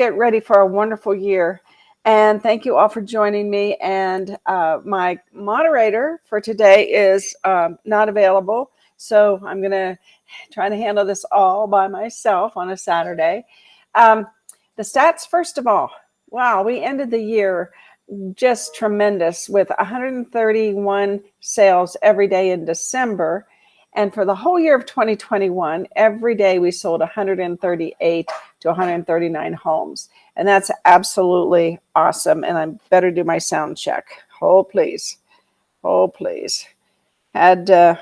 get ready for a wonderful year. And thank you all for joining me. And my moderator for today is not available. So I'm going to try to handle this all by myself on a Saturday. The stats, first of all, wow, we ended the year just tremendous with 131 sales every day in December. And for the whole year of 2021, every day we sold 138 to 139 homes. And that's absolutely awesome. And I better do my sound check. Hold, please. Hold, please. Had to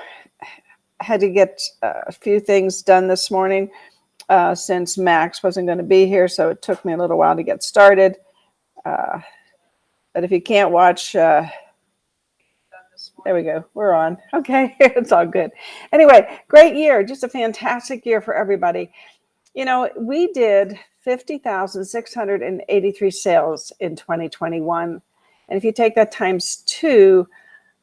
get a few things done this morning since Max wasn't going to be here. So it took me a little while to get started. But if you can't watch, there we go. We're on. Okay, it's all good. Anyway, great year. Just a fantastic year for everybody. You know, we did 50,683 sales in 2021. And if you take that times 2,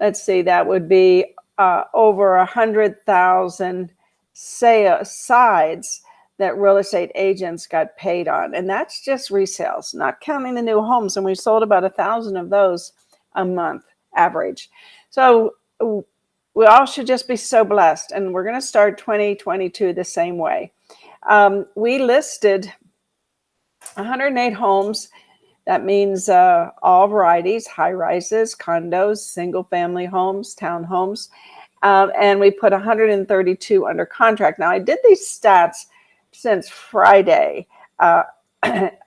let's see, that would be over 100,000 sides that real estate agents got paid on. And that's just resales, not counting the new homes. And we sold about 1,000 of those a month average. So we all should just be so blessed. And we're going to start 2022 the same way. We listed 108 homes. That means all varieties, high rises, condos, single family homes, townhomes. And we put 132 under contract. Now I did these stats since Friday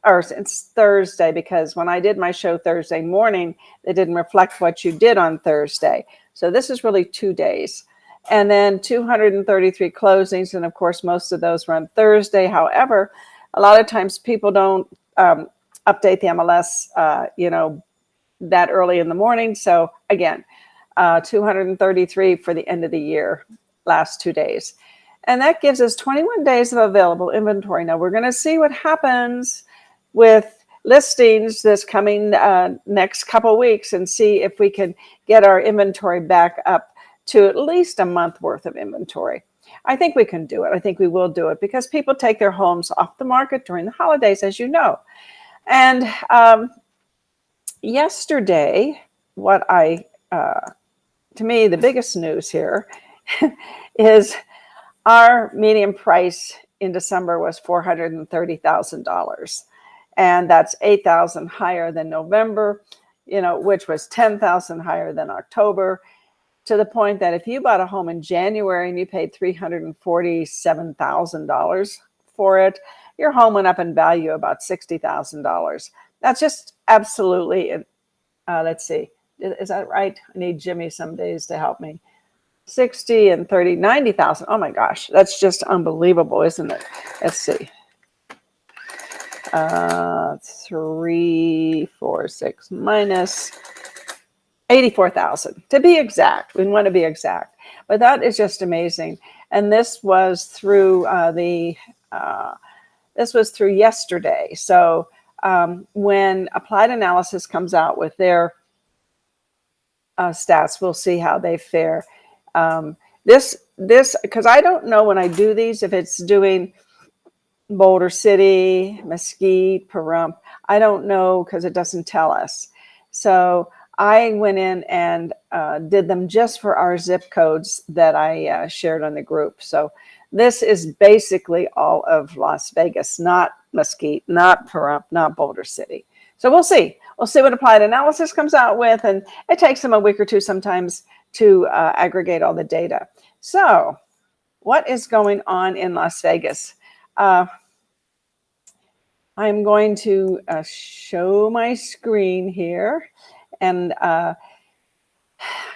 or since Thursday, because when I did my show Thursday morning, they didn't reflect what you did on Thursday. So this is really 2 days. And then 233 closings. And of course, most of those were on Thursday. However, a lot of times people don't update the MLS, that early in the morning. So again, 233 for the end of the year, last 2 days. And that gives us 21 days of available inventory. Now we're going to see what happens with listings this coming next couple weeks and see if we can get our inventory back up to at least a month worth of inventory. I think we can do it. I think we will do it because people take their homes off the market during the holidays, as you know. And yesterday, to me, the biggest news here is our median price in December was $430,000. And that's $8,000 higher than November, which was $10,000 higher than October, to the point that if you bought a home in January and you paid $347,000 for it, your home went up in value about $60,000. That's just absolutely, let's see, is that right? I need Jimmy some days to help me. 60 and 30, 90,000. Oh my gosh, that's just unbelievable, isn't it? Let's see. 346 minus 84,000 to be exact. We want to be exact, but that is just amazing. And this was through yesterday. So when Applied Analysis comes out with their stats, we'll see how they fare. This because I don't know when I do these if it's doing Boulder City, Mesquite, Pahrump. I don't know because it doesn't tell us. So I went in and did them just for our zip codes that I shared on the group. So this is basically all of Las Vegas, not Mesquite, not Pahrump, not Boulder City. So we'll see. We'll see what Applied Analysis comes out with. And it takes them a week or two sometimes to aggregate all the data. So what is going on in Las Vegas? I'm going to show my screen here. And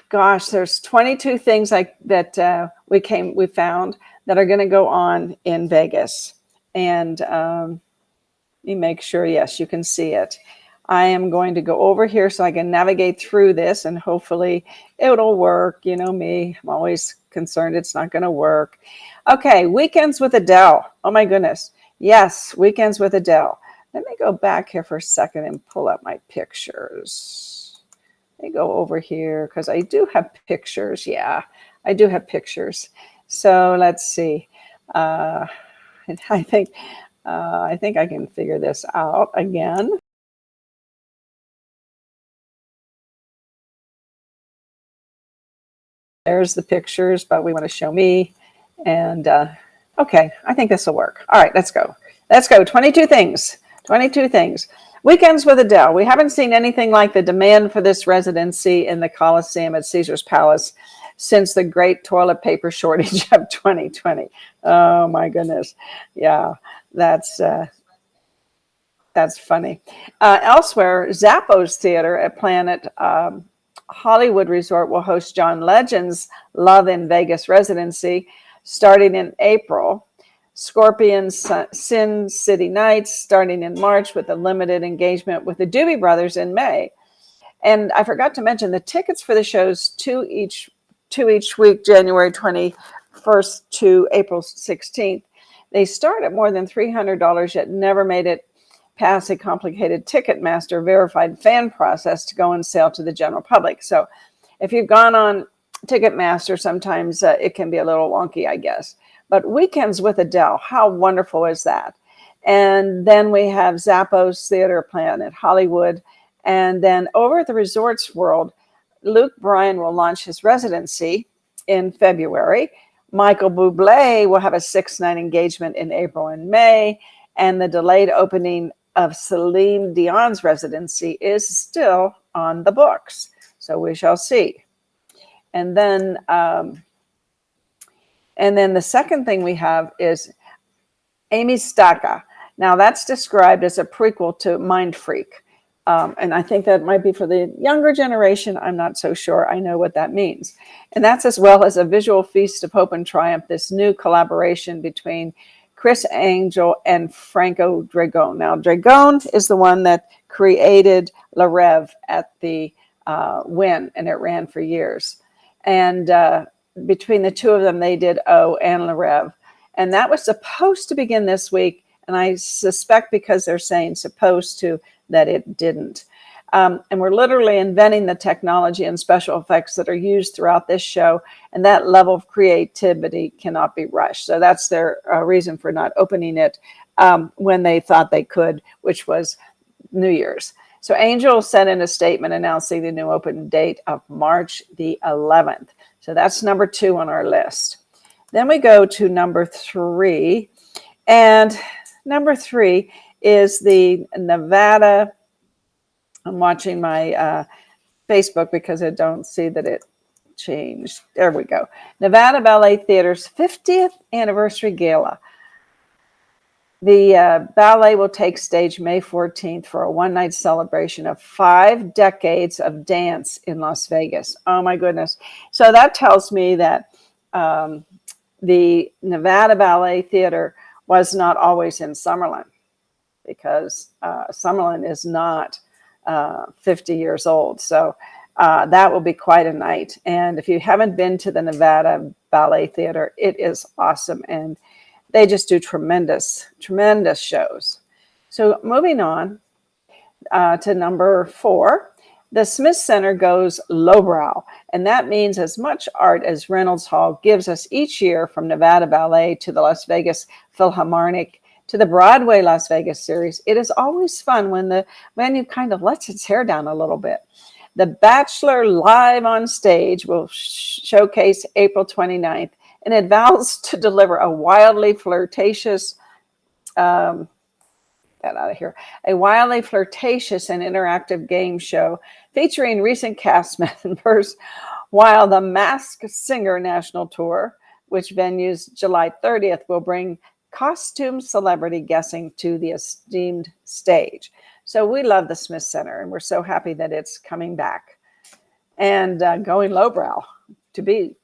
gosh, there's 22 things that we found that are going to go on in Vegas. And let me make sure, yes, you can see it. I am going to go over here so I can navigate through this and hopefully it'll work. You know me, I'm always concerned it's not going to work. Okay, weekends with Adele. Oh my goodness. Yes, weekends with Adele. Let me go back here for a second and pull up my pictures. Let me go over here because I do have pictures. Yeah, I do have pictures. So let's see. I think I think I can figure this out again. There's the pictures, but we want to show me. And okay, I think this will work. All right, let's go. Let's go. 22 things. 22 things. Weekends with Adele. We haven't seen anything like the demand for this residency in the Colosseum at Caesar's Palace since the great toilet paper shortage of 2020. Oh my goodness. Yeah, that's funny. Elsewhere, Zappos Theater at Planet Hollywood Resort will host John Legend's Love in Vegas residency starting in April. Scorpion's Sin City Nights starting in March with a limited engagement with the Doobie Brothers in May. And I forgot to mention the tickets for the shows two each week, January 21st to April 16th. They start at more than $300, yet never made it past a complicated Ticketmaster Verified Fan process to go on sale to the general public. So if you've gone on Ticketmaster, sometimes it can be a little wonky, I guess. But Weekends with Adele, how wonderful is that? And then we have Zappos Theater Planet Hollywood. And then over at the Resorts World, Luke Bryan will launch his residency in February. Michael Bublé will have a 6-night engagement in April and May. And the delayed opening of Celine Dion's residency is still on the books. So we shall see. And then the second thing we have is Amystika. Now that's described as a prequel to Mindfreak. And I think that might be for the younger generation. I'm not so sure I know what that means. And that's as well as a visual feast of hope and triumph, this new collaboration between Criss Angel and Franco Dragone. Now, Dragone is the one that created La Rev at the Wynn, and it ran for years. And between the two of them, they did O and La Rev. And that was supposed to begin this week. And I suspect because they're saying supposed to, that it didn't. And we're literally inventing the technology and special effects that are used throughout this show. And that level of creativity cannot be rushed. So that's their reason for not opening it when they thought they could, which was New Year's. So Angel sent in a statement announcing the new open date of March the 11th. So that's number 2 on our list. Then we go to number 3. And number 3 is the Nevada. I'm watching my Facebook because I don't see that it changed. There we go. Nevada Ballet Theater's 50th anniversary gala. The ballet will take stage May 14th for a one-night celebration of 5 decades of dance in Las Vegas. Oh my goodness. So that tells me that the Nevada Ballet Theater was not always in Summerlin, because Summerlin is not 50 years old. So that will be quite a night. And if you haven't been to the Nevada Ballet Theater, it is awesome. And they just do tremendous, tremendous shows. So moving on to number 4, the Smith Center goes lowbrow. And that means as much art as Reynolds Hall gives us each year, from Nevada Ballet to the Las Vegas PhilHarmonic to the Broadway Las Vegas Series. It is always fun when the venue kind of lets its hair down a little bit. The Bachelor Live on Stage will showcase April 29th, and it vows to deliver a wildly flirtatious, a wildly flirtatious and interactive game show featuring recent cast members, while the Masked Singer National Tour, which venues July 30th, will bring costume celebrity guessing to the esteemed stage. So we love the Smith Center, and we're so happy that it's coming back and going lowbrow to be.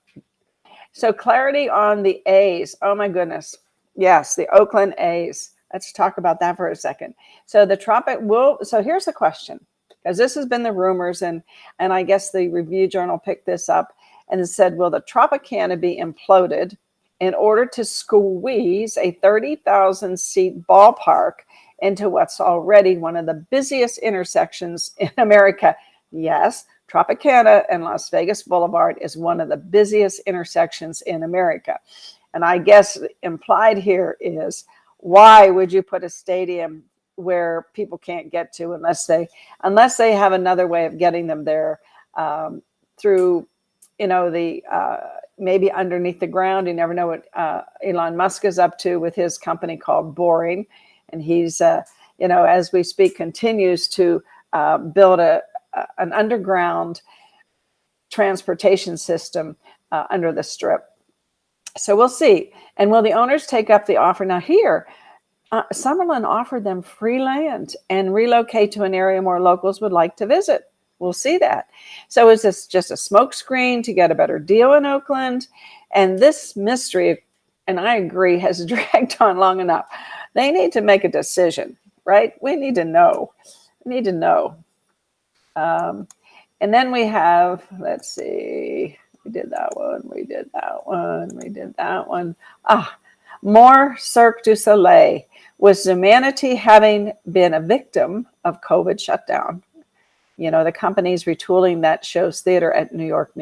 So clarity on the A's. Oh my goodness. Yes, the Oakland A's. Let's talk about that for a second. So so here's the question, because this has been the rumors, and I guess the Review Journal picked this up and said, will the Tropicana be imploded in order to squeeze a 30,000 seat ballpark into what's already one of the busiest intersections in America? Yes, Tropicana and Las Vegas Boulevard is one of the busiest intersections in America. And I guess implied here is, Why would you put a stadium where people can't get to unless they have another way of getting them there, through, the maybe underneath the ground? You never know what Elon Musk is up to with his company called Boring, and he's as we speak continues to build an underground transportation system under the Strip. So we'll see. And will the owners take up the offer? Now here, Summerlin offered them free land and relocate to an area more locals would like to visit. We'll see that. So is this just a smokescreen to get a better deal in Oakland? And this mystery, and I agree, has dragged on long enough. They need to make a decision, right? We need to know. And then we have, let's see, we did that one. More Cirque Du Soleil. With humanity having been a victim of COVID shutdown, the company's retooling that show's theater at New York,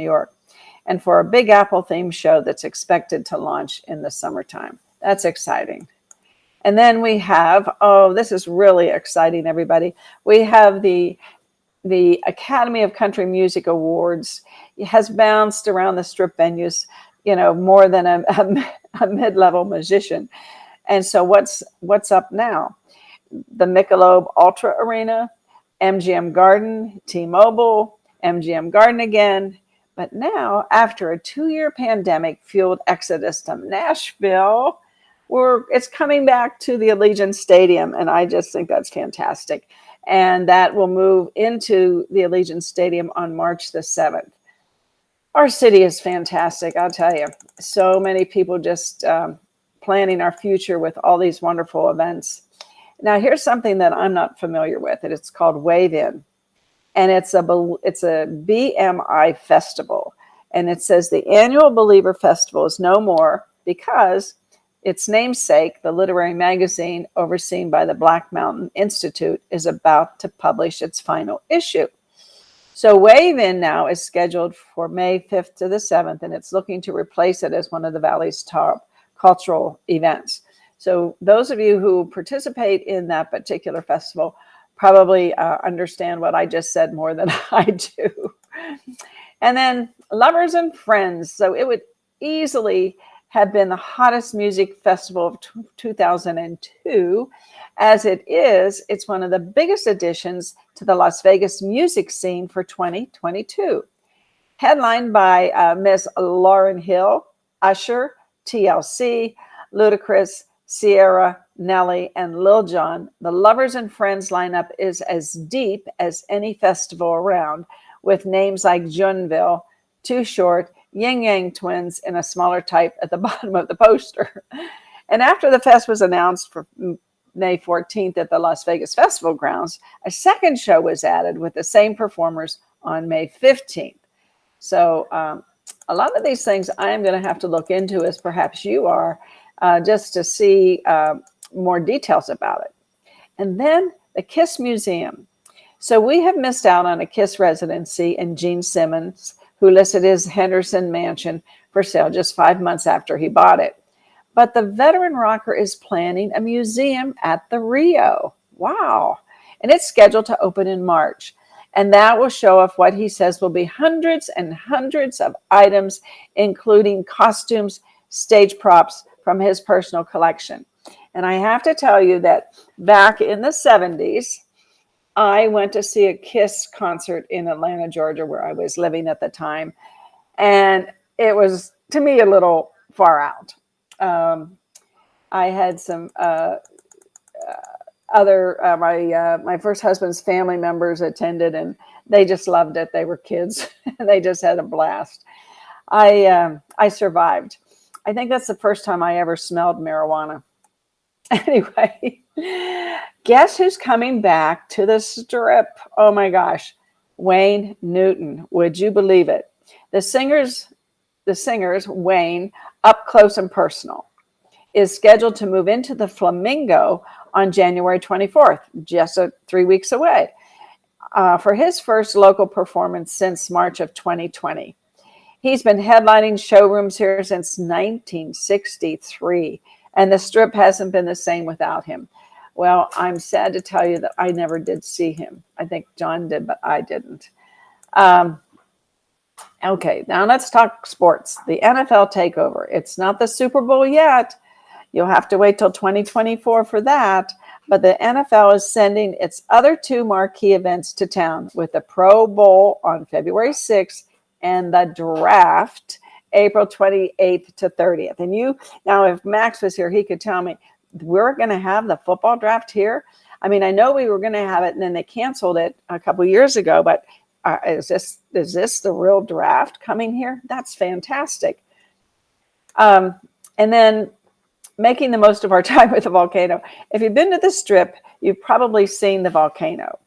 and for a Big Apple themed show that's expected to launch in the summertime. That's exciting. And then we have, this is really exciting, everybody. We have the Academy of Country Music Awards. It has bounced around the Strip venues, more than a mid-level musician. And so what's up now? The Michelob Ultra Arena, MGM Garden, T-Mobile, MGM Garden again. But now, after a 2-year pandemic-fueled exodus to Nashville, it's coming back to the Allegiant Stadium, and I just think that's fantastic. And that will move into the Allegiant Stadium on March the 7th. Our city is fantastic, I'll tell you. So many people just planning our future with all these wonderful events. Now, here's something that I'm not familiar with, and it's called Wave In. And it's a BMI festival. And it says the annual Believer Festival is no more because its namesake, the literary magazine overseen by the Black Mountain Institute, is about to publish its final issue. So Wave In now is scheduled for May 5th to the 7th, and it's looking to replace it as one of the Valley's top cultural events. So those of you who participate in that particular festival probably understand what I just said more than I do. And then Lovers and Friends. So it would easily have been the hottest music festival of 2002. As it's one of the biggest additions to the Las Vegas music scene for 2022. Headlined by Miss Lauryn Hill, Usher, TLC, Ludacris, Sierra, Nelly, and Lil Jon, the Lovers and Friends lineup is as deep as any festival around, with names like Juneville, Too Short, Yin Yang Twins in a smaller type at the bottom of the poster. And after the fest was announced for May 14th at the Las Vegas Festival grounds, a second show was added with the same performers on May 15th. So a lot of these things I am going to have to look into, as perhaps you are, just to see more details about it. And then the Kiss Museum. So we have missed out on a Kiss residency, and Gene Simmons, who listed his Henderson mansion for sale just 5 months after he bought it. But the veteran rocker is planning a museum at the Rio. Wow. And it's scheduled to open in March. And that will show off what he says will be hundreds and hundreds of items, including costumes, stage props from his personal collection. And I have to tell you that back in the 70s, I went to see a Kiss concert in Atlanta, Georgia, where I was living at the time. And it was, to me, a little far out. I had some my first husband's family members attended, and they just loved it. They were kids. They just had a blast. I survived. I think that's the first time I ever smelled marijuana. Anyway, guess who's coming back to the Strip? Oh my gosh, Wayne Newton. Would you believe it? The singers, Wayne, up close and personal, is scheduled to move into the Flamingo on January 24th, just 3 weeks away, for his first local performance since March of 2020. He's been headlining showrooms here since 1963, And the Strip hasn't been the same without him. Well, I'm sad to tell you that I never did see him. I think John did, but I didn't. Okay, now let's talk sports. The NFL takeover. It's not the Super Bowl yet. You'll have to wait till 2024 for that. But the NFL is sending its other two marquee events to town, with the Pro Bowl on February 6th and the draft April 28th to 30th. And now, if Max was here, he could tell me, we're going to have the football draft here. I mean, I know we were going to have it, and then they canceled it a couple of years ago, but is this the real draft coming here? That's fantastic. And then making the most of our time with the volcano. If you've been to the Strip, you've probably seen the volcano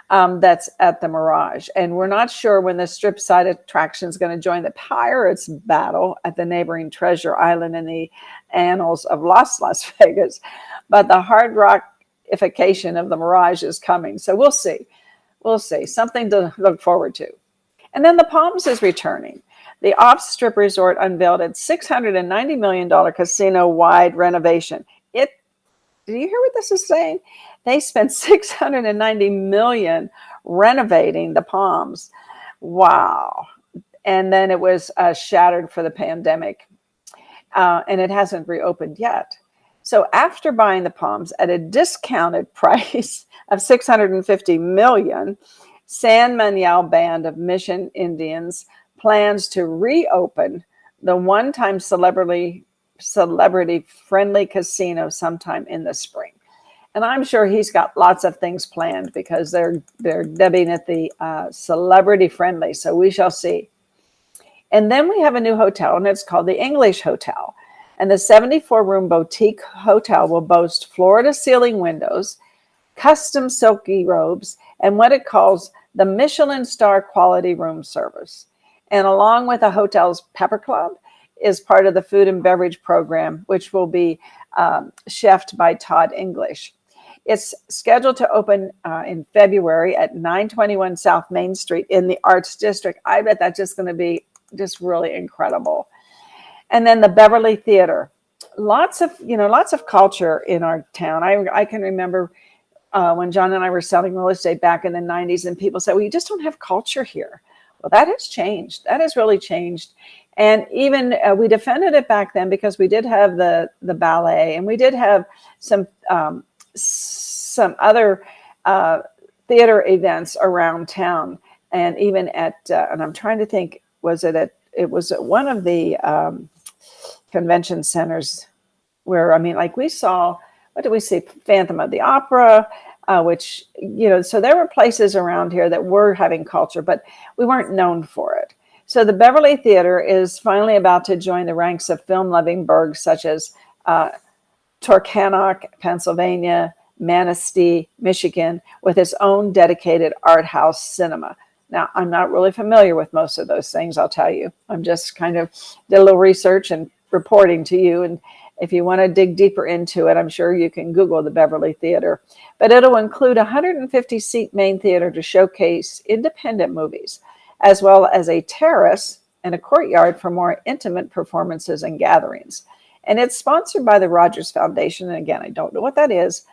that's at the Mirage. And we're not sure when the Strip side attraction is going to join the Pirates battle at the neighboring Treasure Island in the annals of Las Vegas. But the hard rockification of the Mirage is coming. So we'll see. We'll see. Something to look forward to. And then the Palms is returning. The off-strip resort unveiled its $690 million casino-wide renovation. Do you hear what this is saying? They spent $690 million renovating the Palms. Wow. And then it was shattered for the pandemic. And it hasn't reopened yet. So after buying the Palms at a discounted price of $650 million, San Manuel Band of Mission Indians plans to reopen the one-time celebrity-friendly casino sometime in the spring. And I'm sure he's got lots of things planned, because they're dubbing it the celebrity-friendly. So we shall see. And then we have a new hotel, and it's called the English Hotel. And the 74-room boutique hotel will boast floor-to-ceiling windows, custom silky robes, and what it calls the Michelin star quality room service. And along with the hotel's Pepper Club is part of the food and beverage program, which will be chefed by Todd English. It's scheduled to open in February at 921 South Main Street in the Arts District. I bet that's just going to be just really incredible. And then the Beverly Theater. Lots of culture in our town. I can remember when John and I were selling real estate back in the 90s, and people said, well, you just don't have culture here. Well, that has changed. That has really changed. And even we defended it back then, because we did have the ballet, and we did have some other theater events around town. And even at, and I'm trying to think, it was at one of the convention centers where, we saw, what did we see? Phantom of the Opera, which, so there were places around here that were having culture, but we weren't known for it. So the Beverly Theater is finally about to join the ranks of film-loving burgs such as Tropicana, Pennsylvania, Manistee, Michigan, with its own dedicated art house cinema. Now, I'm not really familiar with most of those things, I'll tell you. I'm just kind of did a little research and reporting to you. And if you want to dig deeper into it, I'm sure you can Google the Beverly Theater. But it'll include a 150-seat main theater to showcase independent movies, as well as a terrace and a courtyard for more intimate performances and gatherings. And it's sponsored by the Rogers Foundation. And again, I don't know what that is.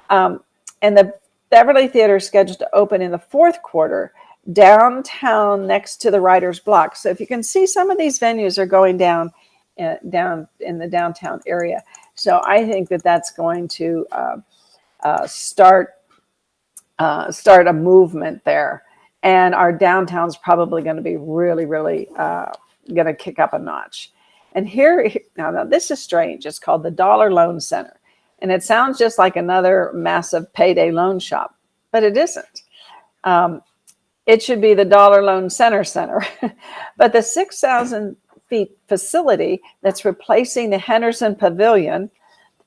And the Beverly Theater is scheduled to open in the fourth quarter downtown next to the Writer's Block. So if you can see, some of these venues are going down in the downtown area. So I think that that's going to start a movement there. And our downtown's probably going to be really, really going to kick up a notch. And now this is strange. It's called the Dollar Loan Center. And it sounds just like another massive payday loan shop, but it isn't. It should be the Dollar Loan Center. But the 6,000 feet facility that's replacing the Henderson Pavilion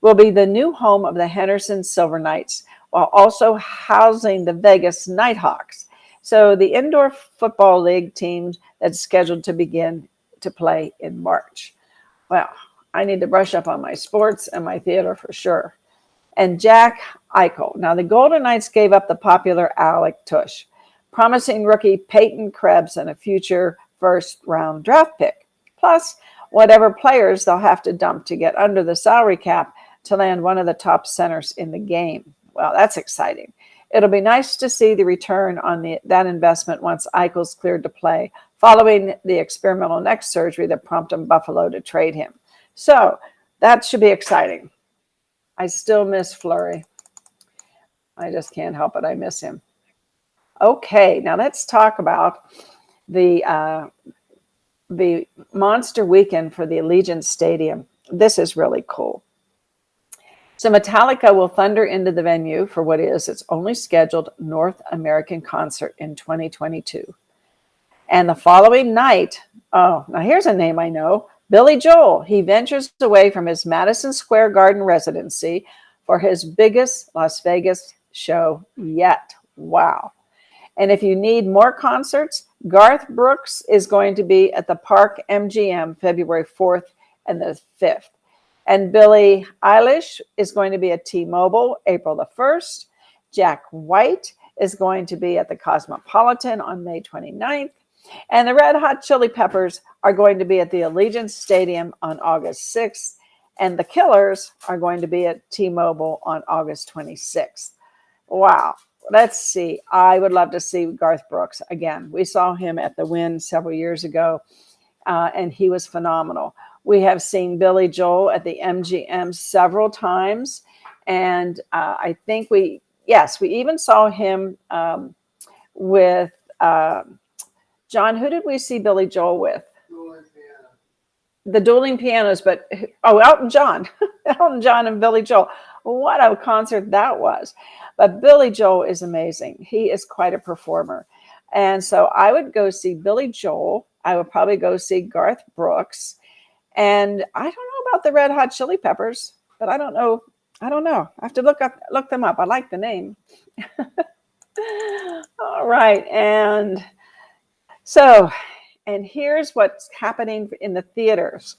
will be the new home of the Henderson Silver Knights, while also housing the Vegas Nighthawks. So the indoor football league team that's scheduled to begin to play in March. Well, I need to brush up on my sports and my theater for sure. And Jack Eichel. Now, the Golden Knights gave up the popular Alec Tush, promising rookie Peyton Krebs and a future first-round draft pick. Plus, whatever players they'll have to dump to get under the salary cap to land one of the top centers in the game. Well, that's exciting. It'll be nice to see the return on that investment once Eichel's cleared to play, following the experimental neck surgery that prompted Buffalo to trade him. So that should be exciting. I still miss Fleury. I just can't help it. I miss him. Okay, now let's talk about the monster weekend for the Allegiant Stadium. This is really cool. So Metallica will thunder into the venue for what is its only scheduled North American concert in 2022. And the following night, now here's a name I know, Billy Joel. He ventures away from his Madison Square Garden residency for his biggest Las Vegas show yet. Wow. And if you need more concerts, Garth Brooks is going to be at the Park MGM February 4th and the 5th. And Billie Eilish is going to be at T-Mobile April the 1st. Jack White is going to be at the Cosmopolitan on May 29th. And the Red Hot Chili Peppers are going to be at the Allegiant Stadium on August 6th. And the Killers are going to be at T-Mobile on August 26th. Wow. Let's see. I would love to see Garth Brooks again. We saw him at the Wynn several years ago, and he was phenomenal. We have seen Billy Joel at the MGM several times, and I think we even saw him with John. Who did we see Billy Joel with? The Dueling Pianos, but Elton John. Elton John and Billy Joel. What a concert that was. But Billy Joel is amazing. He is quite a performer. And so I would go see Billy Joel. I would probably go see Garth Brooks. And I don't know about the Red Hot Chili Peppers, but I don't know. I have to look them up. I like the name. All right. And here's what's happening in the theaters.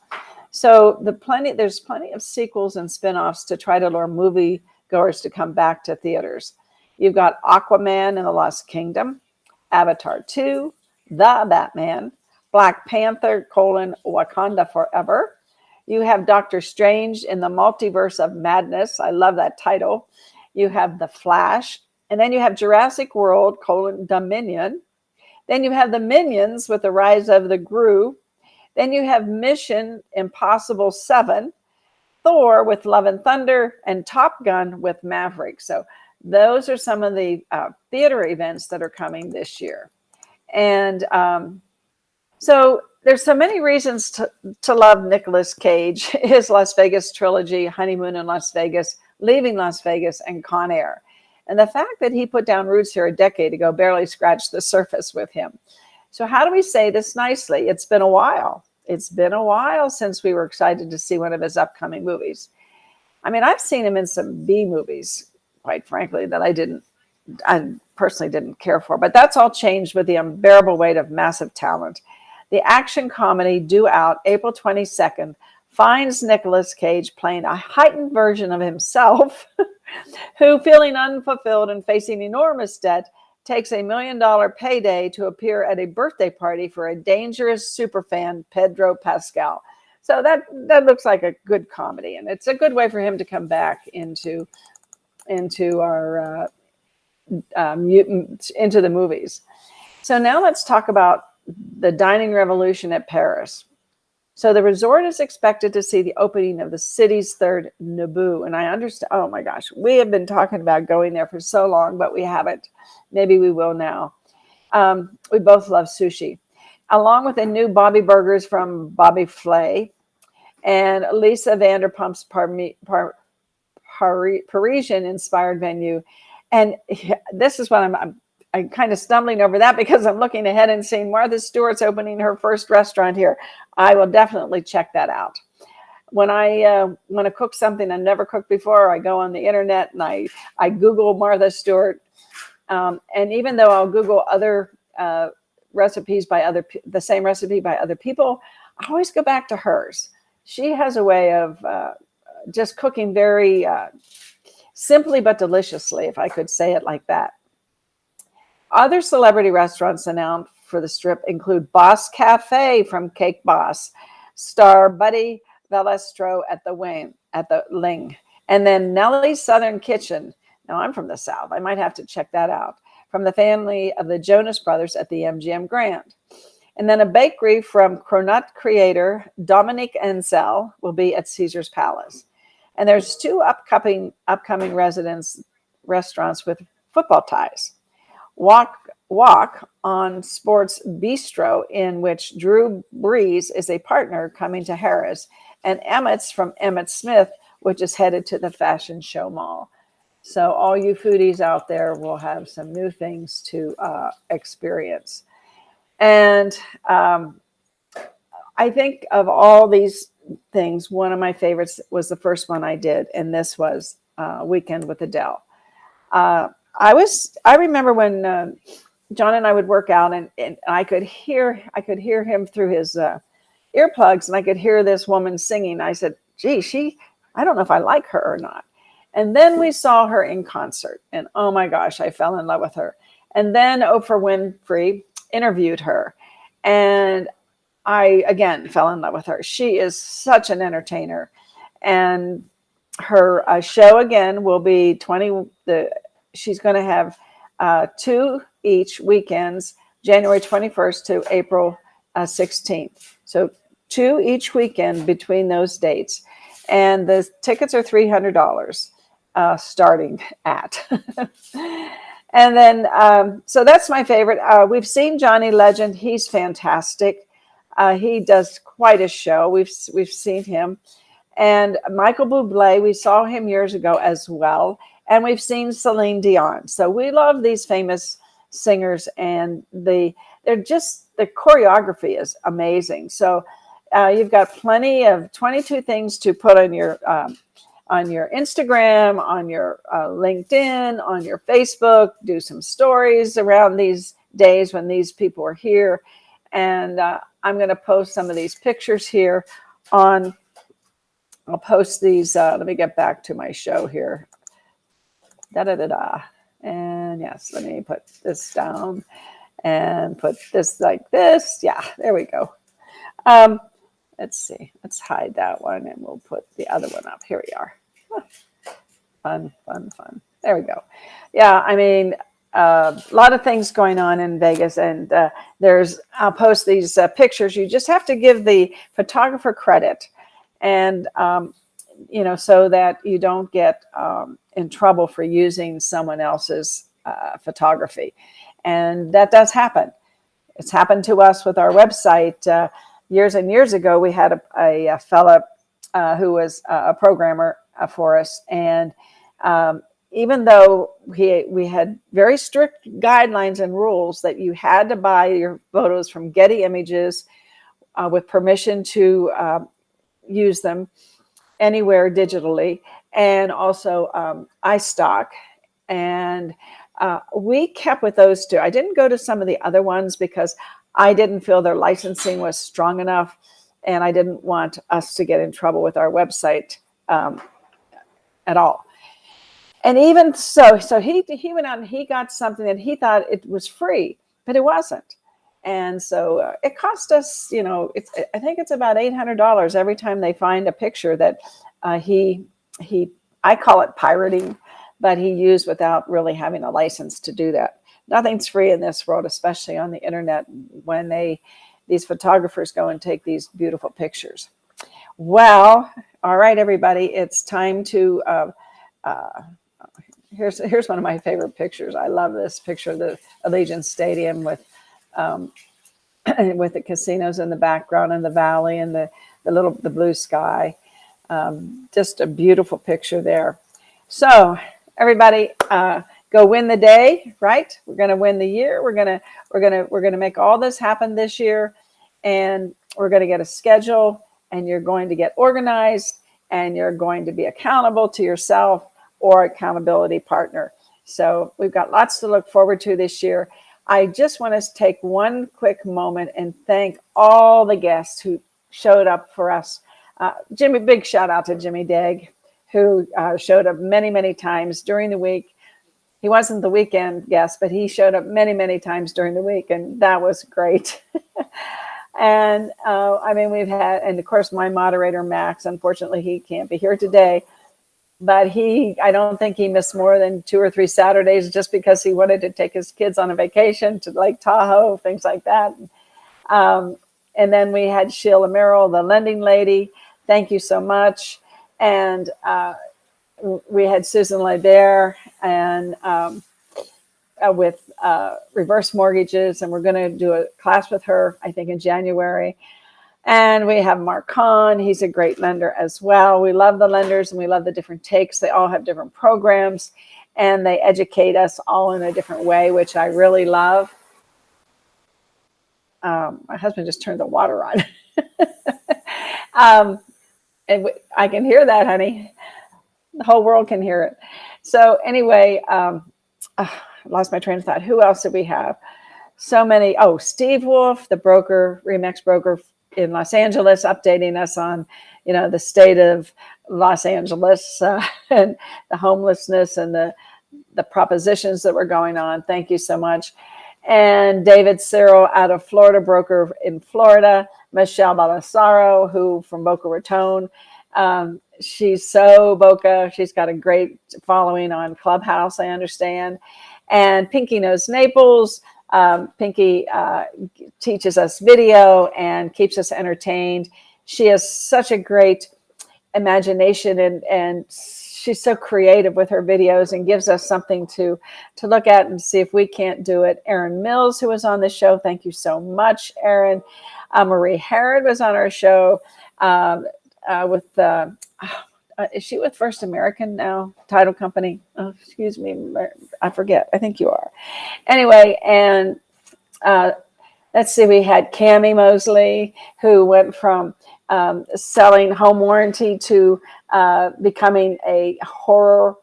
So there's plenty of sequels and spinoffs to try to lure moviegoers to come back to theaters. You've got Aquaman and the Lost Kingdom, Avatar 2, The Batman, Black Panther, Wakanda Forever. You have Doctor Strange in the Multiverse of Madness. I love that title. You have The Flash. And then you have Jurassic World, Dominion. Then you have the Minions with the Rise of the Gru. Then you have Mission Impossible 7, Thor with Love and Thunder, and Top Gun with Maverick. So those are some of the theater events that are coming this year. And so there's so many reasons to love Nicolas Cage, his Las Vegas trilogy, Honeymoon in Las Vegas, Leaving Las Vegas, and Con Air. And the fact that he put down roots here a decade ago barely scratched the surface with him. So how do we say this nicely? It's been a while. It's been a while since we were excited to see one of his upcoming movies. I mean, I've seen him in some B movies, quite frankly, that I personally didn't care for. But that's all changed with the unbearable weight of massive talent. The action comedy due out April 22nd finds Nicolas Cage playing a heightened version of himself who, feeling unfulfilled and facing enormous debt, takes $1 million payday to appear at a birthday party for a dangerous superfan, Pedro Pascal. So that looks like a good comedy, and it's a good way for him to come back into our into the movies. So now let's talk about the dining revolution at Paris. So the resort is expected to see the opening of the city's third Naboo. And I understand, oh my gosh, we have been talking about going there for so long, but we haven't. Maybe we will now. We both love sushi. Along with the new Bobby Burgers from Bobby Flay and Lisa Vanderpump's Parisian-inspired venue. And this is what I'm kind of stumbling over that because I'm looking ahead and seeing Martha Stewart's opening her first restaurant here. I will definitely check that out. When I want to cook something I've never cooked before, I go on the internet and I Google Martha Stewart. And even though I'll Google other recipes by the same recipe by other people, I always go back to hers. She has a way of just cooking very simply but deliciously, if I could say it like that. Other celebrity restaurants announced for the Strip include Boss Cafe from Cake Boss, star Buddy Valestro at the Ling. And then Nellie's Southern Kitchen. Now, I'm from the South. I might have to check that out. From the family of the Jonas Brothers at the MGM Grand. And then a bakery from Cronut creator Dominique Ansel will be at Caesar's Palace. And there's 2 upcoming restaurants with football ties. Walk on Sports Bistro, in which Drew Brees is a partner coming to Harrah's, and Emmett's from Emmett Smith, which is headed to the Fashion Show Mall. So all you foodies out there will have some new things to experience. And I think of all these things, one of my favorites was the first one I did, and this was Weekend with Adele. I remember when John and I would work out, and I could hear him through his earplugs, and I could hear this woman singing. I said, gee, I don't know if I like her or not. And then we saw her in concert, and oh my gosh, I fell in love with her. And then Oprah Winfrey interviewed her, and I again fell in love with her. She is such an entertainer, and her show again will be she's going to have 2 each weekends, January 21st to April 16th. So 2 each weekend between those dates. And the tickets are $300 starting at. And then, so that's my favorite. We've seen Johnny Legend. He's fantastic. He does quite a show. We've seen him. And Michael Bublé, we saw him years ago as well. And we've seen Celine Dion. So we love these famous singers, and the choreography is amazing. So you've got plenty of 22 things to put on your Instagram, on your LinkedIn, on your Facebook. Do some stories around these days when these people are here. And I'm going to post some of these pictures here I'll post these. Let me get back to my show here. And yes, let me put this down and put this like this. Yeah, there we go. Let's see. Let's hide that one, and we'll put the other one up. Here we are. Fun. There we go. Yeah, I mean, a lot of things going on in Vegas, and I'll post these pictures. You just have to give the photographer credit, and so that you don't get in trouble for using someone else's photography. And that does happen. It's happened to us with our website. Years and years ago, we had a fella who was a programmer for us. And even though we had very strict guidelines and rules that you had to buy your photos from Getty Images with permission to use them anywhere digitally, and also iStock. And we kept with those 2. I didn't go to some of the other ones because I didn't feel their licensing was strong enough, and I didn't want us to get in trouble with our website at all. And even so he went out and he got something that he thought it was free, but it wasn't. And so it cost us, I think it's about $800 every time they find a picture that I call it pirating, but he used without really having a license to do that. Nothing's free in this world, especially on the internet, when these photographers go and take these beautiful pictures. Well, all right, everybody, it's time to, here's one of my favorite pictures. I love this picture of the Allegiant Stadium with the casinos in the background and the valley and the blue sky. Just a beautiful picture there. So everybody, go win the day, right? We're going to win the year. We're going to make all this happen this year, and we're going to get a schedule, and you're going to get organized, and you're going to be accountable to yourself or accountability partner. So we've got lots to look forward to this year. I just want to take one quick moment and thank all the guests who showed up for us. Jimmy, big shout out to Jimmy Degg, who showed up many, many times during the week. He wasn't the weekend guest, but he showed up many, many times during the week, and that was great. And I mean, we've had, and of course, my moderator, Max, unfortunately, he can't be here today. But I don't think he missed more than 2 or 3 Saturdays just because he wanted to take his kids on a vacation to Lake Tahoe, things like that. And then we had Sheila Merrill, the lending lady. Thank you so much. And we had Susan Lader and with reverse mortgages, and we're going to do a class with her, I think, in January. And we have Mark Kahn. He's a great lender as well. We love the lenders and we love the different takes. They all have different programs and they educate us all in a different way, which I really love. My husband just turned the water on. And I can hear that, honey. The whole world can hear it. So anyway, lost my train of thought. Who else did we have? So many. Oh, Steve Wolf, the broker, Remax broker in Los Angeles, updating us on, the state of Los Angeles and the homelessness and the propositions that were going on. Thank you so much. And David Cyril out of Florida, broker in Florida. Michelle Balassaro, who from Boca Raton. She's so Boca. She's got a great following on Clubhouse, I understand. And Pinky Knows Naples. Pinky teaches us video and keeps us entertained. She has such a great imagination and she's so creative with her videos and gives us something to look at and see if we can't do it. Erin Mills, who was on the show, thank you so much, Erin. Marie Herod was on our show with is she with First American now? Title company? Oh, excuse me. I forget. I think you are. Anyway, and let's see, we had Cammie Mosley, who went from selling home warranty to becoming a horror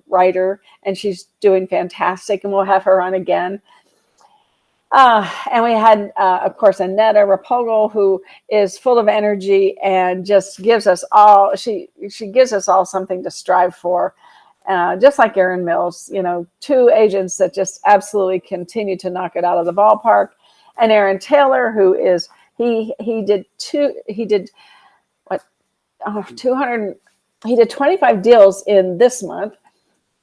writer, and she's doing fantastic, and we'll have her on again. And we had, of course, Annetta Rapogel, who is full of energy and just gives us all, she gives us all something to strive for. Just like Erin Mills, 2 agents that just absolutely continue to knock it out of the ballpark. And Aaron Taylor, who is, he did 25 deals in this month.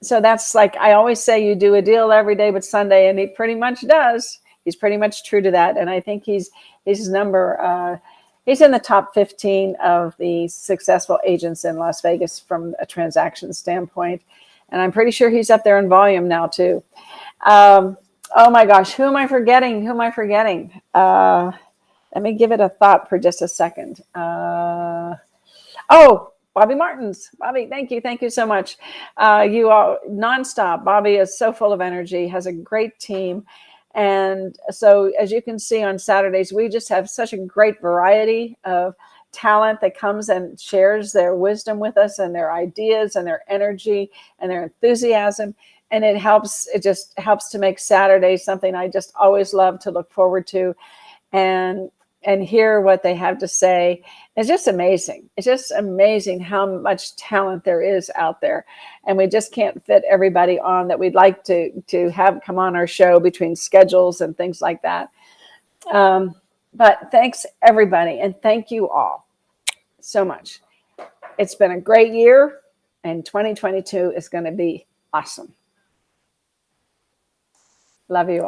So that's like, I always say you do a deal every day but Sunday, and he pretty much does. He's pretty much true to that. And I think he's in the top 15 of the successful agents in Las Vegas from a transaction standpoint. And I'm pretty sure he's up there in volume now too. Oh my gosh, who am I forgetting? Let me give it a thought for just a second. Bobby Martins. Bobby, thank you so much. You are nonstop. Bobby is so full of energy, has a great team. And so as you can see on Saturdays, we just have such a great variety of talent that comes and shares their wisdom with us and their ideas and their energy and their enthusiasm. And it just helps to make Saturdays something I just always love to look forward to and hear what they have to say. It's just amazing. It's just amazing how much talent there is out there. And we just can't fit everybody on that we'd like to have come on our show between schedules and things like that. But thanks, everybody. And thank you all so much. It's been a great year, and 2022 is going to be awesome. Love you all.